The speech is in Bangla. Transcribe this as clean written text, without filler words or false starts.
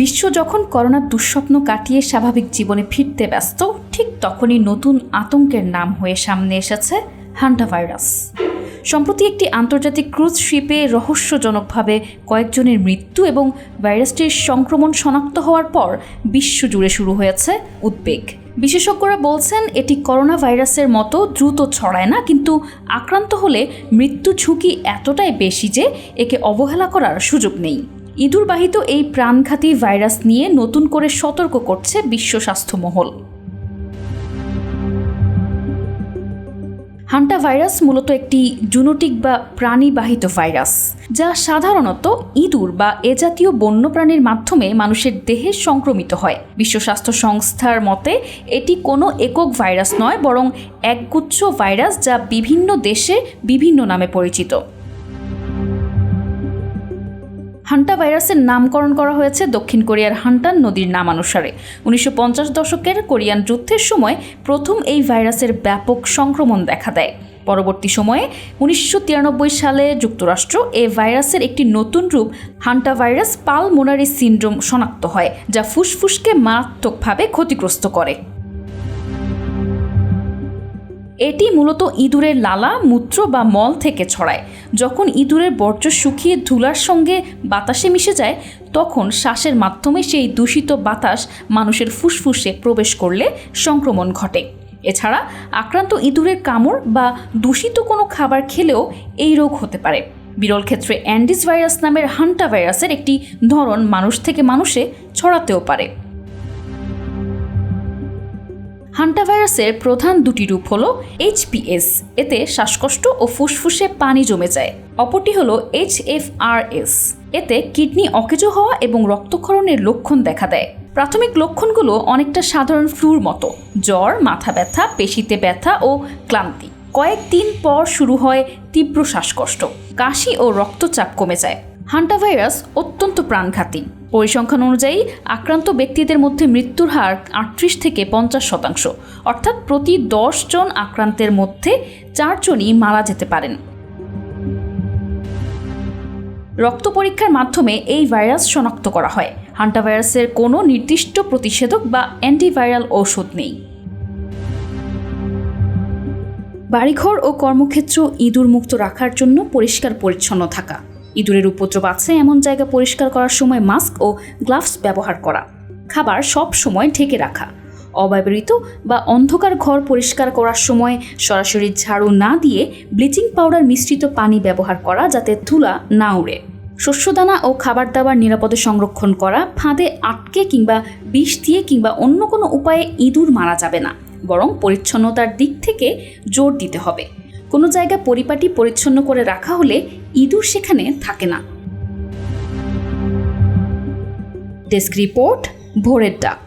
বিশ্ব যখন করোনার দুঃস্বপ্ন কাটিয়ে স্বাভাবিক জীবনে ফিরতে ব্যস্ত, ঠিক তখনই নতুন আতঙ্কের নাম হয়ে সামনে এসেছে হান্টা ভাইরাস। সম্প্রতি একটি আন্তর্জাতিক ক্রুজ শিপে রহস্যজনকভাবে কয়েকজনের মৃত্যু এবং ভাইরাসটির সংক্রমণ শনাক্ত হওয়ার পর বিশ্বজুড়ে শুরু হয়েছে উদ্বেগ। বিশেষজ্ঞরা বলছেন এটি করোনা ভাইরাসের মতো দ্রুত ছড়ায় না, কিন্তু আক্রান্ত হলে মৃত্যু ঝুঁকি এতটাই বেশি যে একে অবহেলা করার সুযোগ নেই। ইঁদুরবাহিত এই প্রাণঘাতী ভাইরাস নিয়ে নতুন করে সতর্ক করছে বিশ্ব স্বাস্থ্য মহল। হান্টা ভাইরাস মূলত একটি জুনোটিক বা প্রাণীবাহিত ভাইরাস, যা সাধারণত ইঁদুর বা এ জাতীয় বন্যপ্রাণীর মাধ্যমে মানুষের দেহে সংক্রমিত হয়। বিশ্ব স্বাস্থ্য সংস্থার মতে এটি কোনো একক ভাইরাস নয়, বরং একগুচ্ছ ভাইরাস যা বিভিন্ন দেশে বিভিন্ন নামে পরিচিত। হান্টা ভাইরাসের নামকরণ করা হয়েছে দক্ষিণ কোরিয়ার হান্টান নদীর নামানুসারে। 1950 দশকের কোরিয়ান যুদ্ধের সময় প্রথম এই ভাইরাসের ব্যাপক সংক্রমণ দেখা দেয়। পরবর্তী সময়ে 1993 সালে যুক্তরাষ্ট্র এই ভাইরাসের একটি নতুন রূপ হান্টা ভাইরাস পালমোনারি সিনড্রোম শনাক্ত হয়, যা ফুসফুসকে মারাত্মকভাবে ক্ষতিগ্রস্ত করে। এটি মূলত ইঁদুরের লালা, মূত্র বা মল থেকে ছড়ায়। যখন ইঁদুরের বর্জ্য শুকিয়ে ধুলার সঙ্গে বাতাসে মিশে যায়, তখন শ্বাসের মাধ্যমে সেই দূষিত বাতাস মানুষের ফুসফুসে প্রবেশ করলে সংক্রমণ ঘটে। এছাড়া আক্রান্ত ইঁদুরের কামড় বা দূষিত কোনো খাবার খেলেও এই রোগ হতে পারে। বিরল ক্ষেত্রে অ্যান্ডিস ভাইরাস নামের হান্টা ভাইরাসের একটি ধরন মানুষ থেকে মানুষে ছড়াতেও পারে। হান্টা ভাইরাসের প্রধান দুটি রূপ হলো HPS, এতে শ্বাসকষ্ট ও ফুসফুসে পানি জমে যায়। অপরটি হলো HFRS, এতে কিডনি অকেজো হওয়া এবং রক্তক্ষরণের লক্ষণ দেখা দেয়। প্রাথমিক লক্ষণগুলো অনেকটা সাধারণ ফ্লুর মতো: জ্বর, মাথা ব্যথা, পেশিতে ব্যথা ও ক্লান্তি। কয়েকদিন পর শুরু হয় তীব্র শ্বাসকষ্ট, কাশি ও রক্তচাপ কমে যায়। হান্টা ভাইরাস অত্যন্ত প্রাণঘাতী। পরিসংখ্যান অনুযায়ী আক্রান্ত ব্যক্তিদের মধ্যে মৃত্যুর হার 38 থেকে 50%, অর্থাৎ প্রতি 10 জন আক্রান্তের মধ্যে 4 জনই মারা যেতে পারেন। রক্ত পরীক্ষার মাধ্যমে এই ভাইরাস শনাক্ত করা হয়। হান্টা ভাইরাসের কোনো নির্দিষ্ট প্রতিষেধক বা অ্যান্টিভাইরাল ঔষধ নেই। বাড়িঘর ও কর্মক্ষেত্র ইঁদুর মুক্ত রাখার জন্য পরিষ্কার পরিচ্ছন্ন থাকা, ইঁদুরের উপদ্রব আছে এমন জায়গা পরিষ্কার করার সময় মাস্ক ও গ্লাভস ব্যবহার করা, খাবার সব সময় ঢেকে রাখা, অব্যবহৃত বা অন্ধকার ঘর পরিষ্কার করার সময় সরাসরি ঝাড়ু না দিয়ে ব্লিচিং পাউডার মিশ্রিত পানি ব্যবহার করা যাতে ধুলা না উড়ে, শস্যদানা ও খাবার দাবার নিরাপদে সংরক্ষণ করা, ফাঁদে আটকে কিংবা বিষ দিয়ে কিংবা অন্য কোনো উপায়ে ইঁদুর মারা যাবে না, বরং পরিচ্ছন্নতার দিক থেকে জোর দিতে হবে। কোনো জায়গা পরিপাটি পরিচ্ছন্ন করে রাখা হলে ইঁদুর সেখানে থাকে না। ডেস্ক রিপোর্ট, ভোরের ডাক।